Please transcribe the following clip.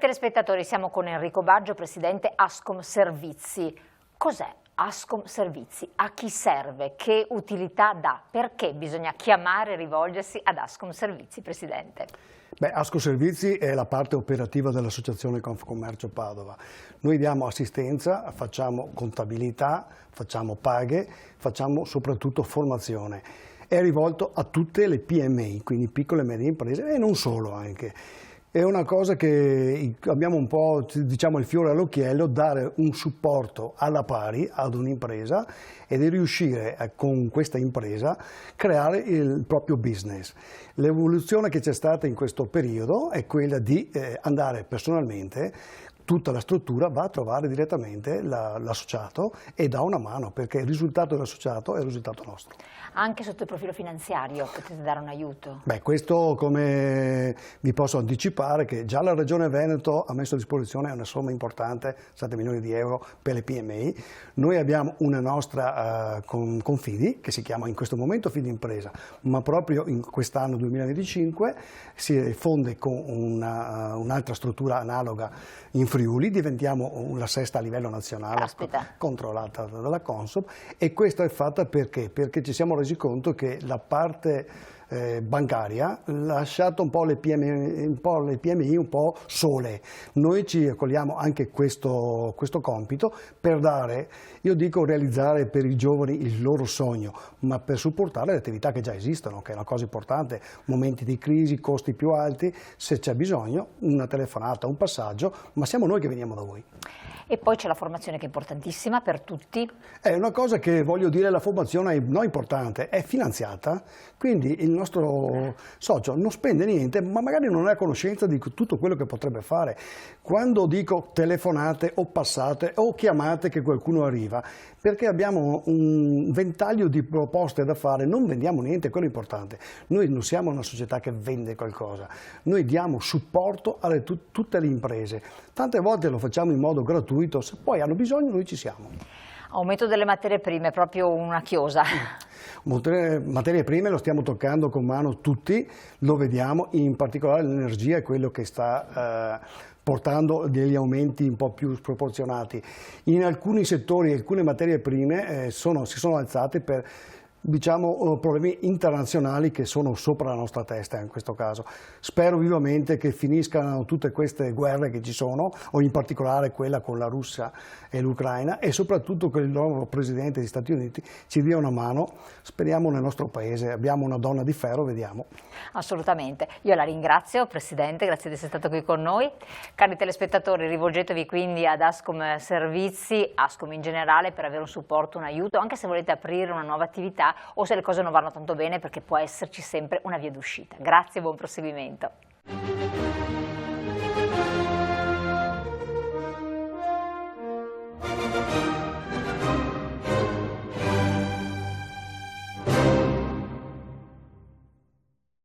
telespettatori, siamo con Enrico Baggio, presidente Ascom Servizi. Cos'è Ascom Servizi? A chi serve? Che utilità dà? Perché bisogna chiamare e rivolgersi ad Ascom Servizi, presidente? Beh, Ascom Servizi è la parte operativa dell'Associazione Confcommercio Padova. Noi diamo assistenza, facciamo contabilità, facciamo paghe, facciamo soprattutto formazione. È rivolto a tutte le PMI, quindi piccole e medie imprese, e non solo anche. È una cosa che abbiamo un po', diciamo, il fiore all'occhiello, dare un supporto alla pari ad un'impresa e di riuscire con questa impresa a creare il proprio business. L'evoluzione che c'è stata in questo periodo è quella di andare personalmente, tutta la struttura va a trovare direttamente l'associato e dà una mano, perché il risultato dell'associato è il risultato nostro. Anche sotto il profilo finanziario potete dare un aiuto? Beh, questo, come vi posso anticipare, che già la Regione Veneto ha messo a disposizione una somma importante, 7 milioni di euro per le PMI. Noi abbiamo una nostra Confidi, che si chiama in questo momento Fidi Impresa, ma proprio in quest'anno 2025 si fonde con un'altra struttura analoga in Friuli, diventiamo la sesta a livello nazionale, controllata dalla Consob, e questo è fatto perché? Perché ci siamo resi conto che la parte bancaria ha lasciato un po' le PMI un po' sole. Noi ci accogliamo anche questo compito per dare, io dico, realizzare per i giovani il loro sogno, ma per supportare le attività che già esistono, che è una cosa importante, momenti di crisi, costi più alti, se c'è bisogno, una telefonata, un passaggio, ma siamo noi che veniamo da voi. E poi c'è la formazione che è importantissima per tutti. È una cosa che voglio dire, la formazione non è importante, è finanziata, quindi il nostro socio non spende niente, ma magari non è a conoscenza di tutto quello che potrebbe fare. Quando dico telefonate o passate o chiamate che qualcuno arriva, perché abbiamo un ventaglio di proposte da fare, non vendiamo niente, quello è importante. Noi non siamo una società che vende qualcosa, noi diamo supporto a tutte le imprese. Tante volte lo facciamo in modo gratuito, se poi hanno bisogno noi ci siamo. Aumento delle materie prime, proprio una chiosa. Materie prime lo stiamo toccando con mano tutti, lo vediamo, in particolare l'energia è quello che sta portando degli aumenti un po' più sproporzionati. In alcuni settori, alcune materie prime si sono alzate per, diciamo, problemi internazionali che sono sopra la nostra testa in questo caso. Spero vivamente che finiscano tutte queste guerre che ci sono, o in particolare quella con la Russia e l'Ucraina, e soprattutto che il nuovo Presidente degli Stati Uniti ci dia una mano. Speriamo nel nostro Paese, abbiamo una donna di ferro, vediamo. Assolutamente. Io la ringrazio, Presidente, grazie di essere stato qui con noi. Cari telespettatori, rivolgetevi quindi ad Ascom Servizi, Ascom in generale, per avere un supporto, un aiuto, anche se volete aprire una nuova attività o se le cose non vanno tanto bene, perché può esserci sempre una via d'uscita. Grazie e buon proseguimento.